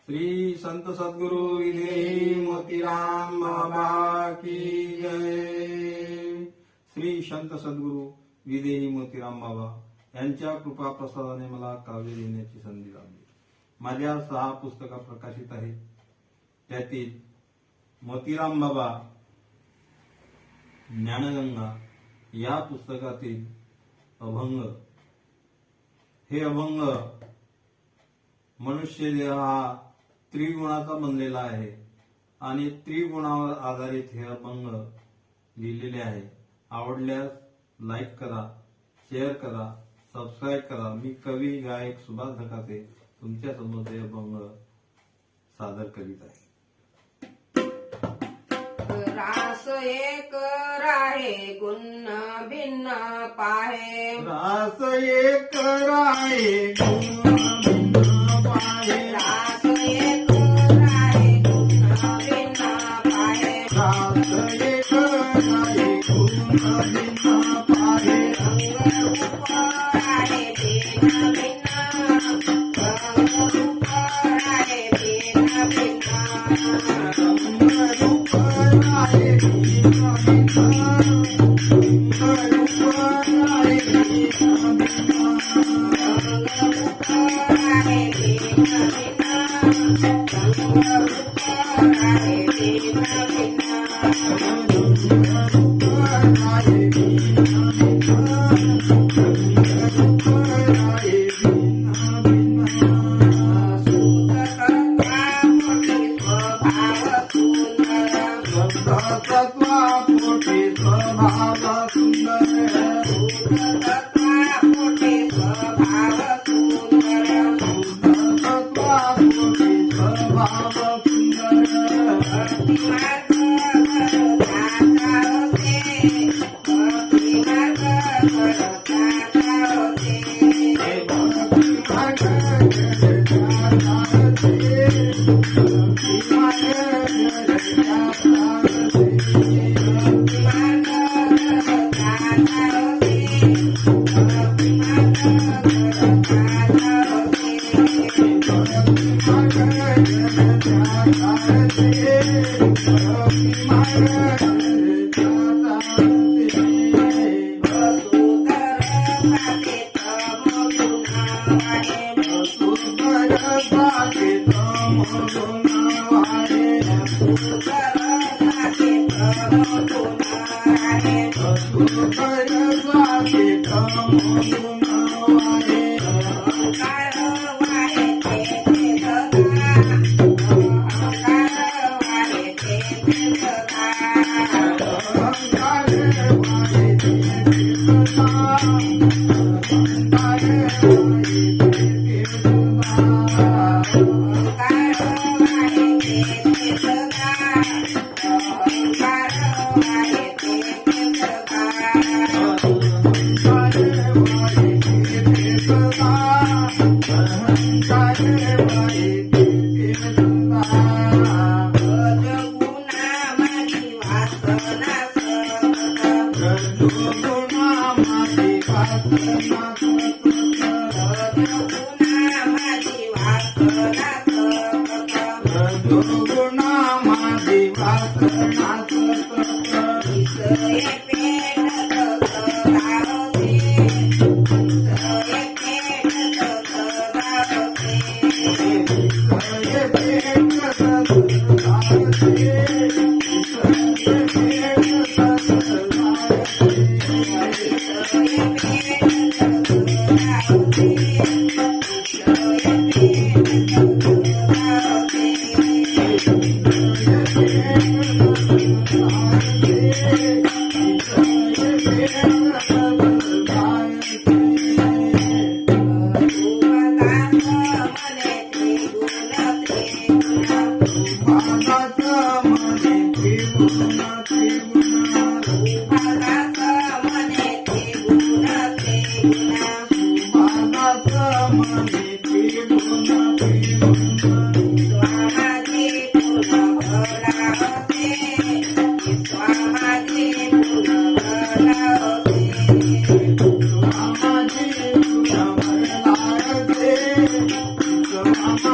श्री संत सद्गुरु विदेही मोतीराम बाबा की जय। श्री संत सद्गुरु विदेही मोतीराम बाबा यांच्या कृपा प्रसादाने मला काव्य लिहिण्याची संधी लाभली। माझ्या 6 पुस्तकं प्रकाशित आहेत। त्यातील मोतीराम बाबा ज्ञानगंगा या पुस्तकातील अभंग, हे अभंग मनुष्य देह हा त्रिगुणाचा बनलेला आहे आणि त्रिगुणावर आधारित हे अभंग लिहिलेले आहे। आवडल्यास लाईक करा, शेअर करा, सबस्क्राईब करा। मी कवी गायक सुभाष धकाते तुमच्या समोर हे अभंग सादर करीत आहे। रास एक राहे गुण भिन्न पाहे, रास एक राहे गुण भिन्न पाहे, रास एक राहे गुण भिन्न पाहे, रास एक राहे गुण भिन्न पाहे, रंग रूप राहे भिन्न भिन्न, रंग रूप राहे भिन्न भिन्न, रंग रूप राहे भिन्न भिन्न, रंग रूप राहे भिन्न भिन्न, रंग रूप राहे भिन्न भिन्न, रंग रूप राहे भिन्न भिन्न।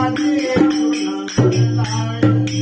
Thank you. Thank you.